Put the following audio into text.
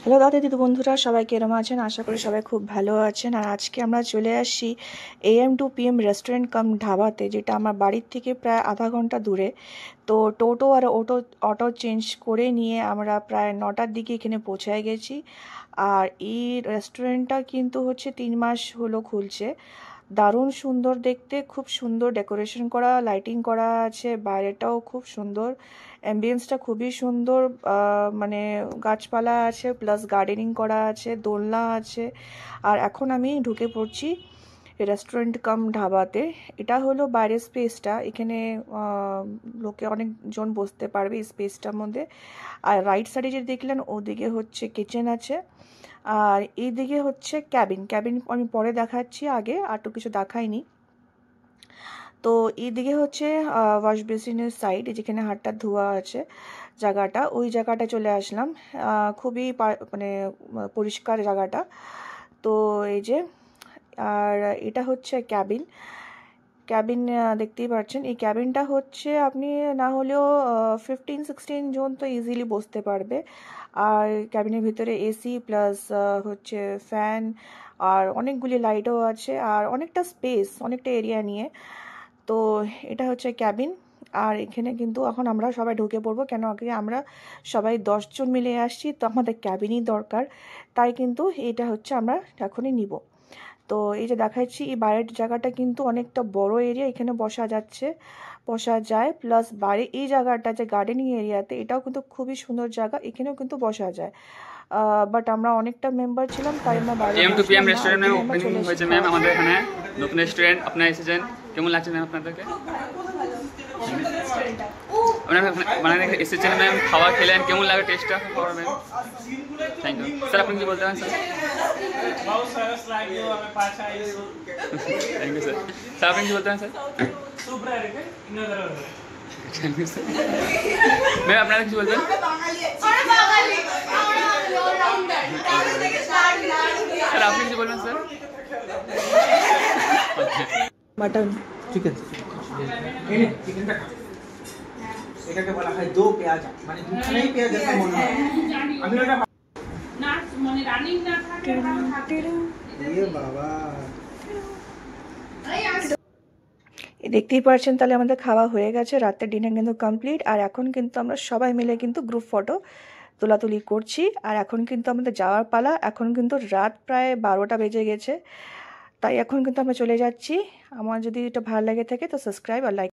Hello দাদা দিদি বন্ধুরা, সবাই কেরম আছেন? আশা করি সবাই খুব ভালো আছেন। আর আজকে আমরা চলে আসি AM to PM restaurant cum ধাবাতে, যেটা আমার বাড়ির থেকে প্রায় আধা ঘন্টা দূরে। তো টোটো আর অটো চেঞ্জ করে নিয়ে আমরা প্রায় 9টার দিকে এখানে পৌঁছায় গেছি। আর এই রেস্টুরেন্টটা কিন্তু হচ্ছে 3 মাস হলো খুলছে। দারুণ সুন্দর দেখতে, খুব সুন্দর ডেকোরেশন করা, লাইটিং করা আছে, বাইরেটাও খুব সুন্দর, অ্যাম্বিয়েন্সটা খুবই সুন্দর। মানে গাছপালা আছে, প্লাস গার্ডেনিং করা আছে, দোলনা আছে। আর এখন আমি ঢুকে পড়ছি রেস্টুরেন্ট কাম ধাবাতে। এটা হলো বাইরের স্পেসটা, এখানে লোকে অনেকজন বসতে পারবে এই স্পেসটার মধ্যে। আর রাইট সাইডে যে দেখলেন ওদিকে হচ্ছে কিচেন আছে, আর এইদিকে হচ্ছে ক্যাবিন। আমি পরে দেখাচ্ছি, আগে আর তো কিছু দেখাইনি। তো এইদিকে হচ্ছে ওয়াশ বেসিনের সাইড, যেখানে হাতটা ধোয়া আছে জায়গাটা, ওই জায়গাটা চলে আসলাম। খুবই মানে পরিষ্কার জায়গাটা। তো এই যে, আর এটা হচ্ছে ক্যাবিন দেখতেই পাচ্ছেন। এই ক্যাবিনটা হচ্ছে আপনি না হলেও 15-16 জন তো ইজিলি বসতে পারবে। আর ক্যাবিনের ভিতরে এসি প্লাস হচ্ছে ফ্যান, আর অনেকগুলি লাইটও আছে, আর অনেকটা স্পেস, অনেকটা এরিয়া নিয়ে। তো এটা হচ্ছে ক্যাবিন। আর এখানে কিন্তু এখন আমরা সবাই ঢুকে পড়বো, কেন আগে আমরা সবাই 10 জন মিলে আসছি, তো আমাদের ক্যাবিনই দরকার। তাই কিন্তু এটা হচ্ছে আমরা এখনই নিব। তো এই যে দেখাচ্ছি, এই বাইরের জায়গাটা কিন্তু অনেকটা বড় এরিয়া, এখানে বসা যায়। প্লাস বাইরে এই জায়গাটা যে গার্ডেনিং এরিয়াতে, এটাও কিন্তু খুবই সুন্দর জায়গা, এখানেও কিন্তু বসা যায়। বাট আমরা অনেকটা মেম্বার ছিলাম, তাই আমরা বাইরে AM টু PM বসলাম না, রেস্টুরেন্ট ম্যাম আমরা ওপেনিং চলে হয়েছে এসেছি ম্যাম খাওয়া আমাদের এখানে নতুন রেস্টুরেন্ট। আপনারা এসেছেন, কেমন লাগছে ম্যাম আপনাদেরকে? আপনারা মানে এসেছেন ম্যাম, খাওয়া খেলেন, কেমন লাগে টেস্টটা খাওয়ার ম্যাম? Thank you sir. আপনি কি বলতে পারেন sir? Thank you sir. Sir আপনি কি বলতে পারেন sir? Thank you sir. Ma'am আপনারা কিছু বলবেন? স্যার আপনি কিছু বলবেন স্যার? মাটন চিকেন চিকেনটা এটাকে বলা হয় দো পেঁয়াজ, মানে দুখানেই পেঁয়াজ আছে মনে হয়। আমি ওটা না মানে রানিং না থাকে ভালো থাকে। এ বাবা, দেখতেই পাচ্ছেন, তাহলে আমাদের খাওয়া হয়ে গেছে, রাতের ডিনার কিন্তু কমপ্লিট। আর এখন কিন্তু আমরা সবাই মিলে কিন্তু গ্রুপ ফটো তোলাতুলি করছি। আর এখন কিন্তু আমাদের যাওয়ার পালা। এখন কিন্তু রাত প্রায় 12টা বেজে গেছে, তাই এখন কিন্তু আমরা চলে যাচ্ছি। আমার যদি এটা ভালো লাগে থাকে তো সাবস্ক্রাইব আর লাইক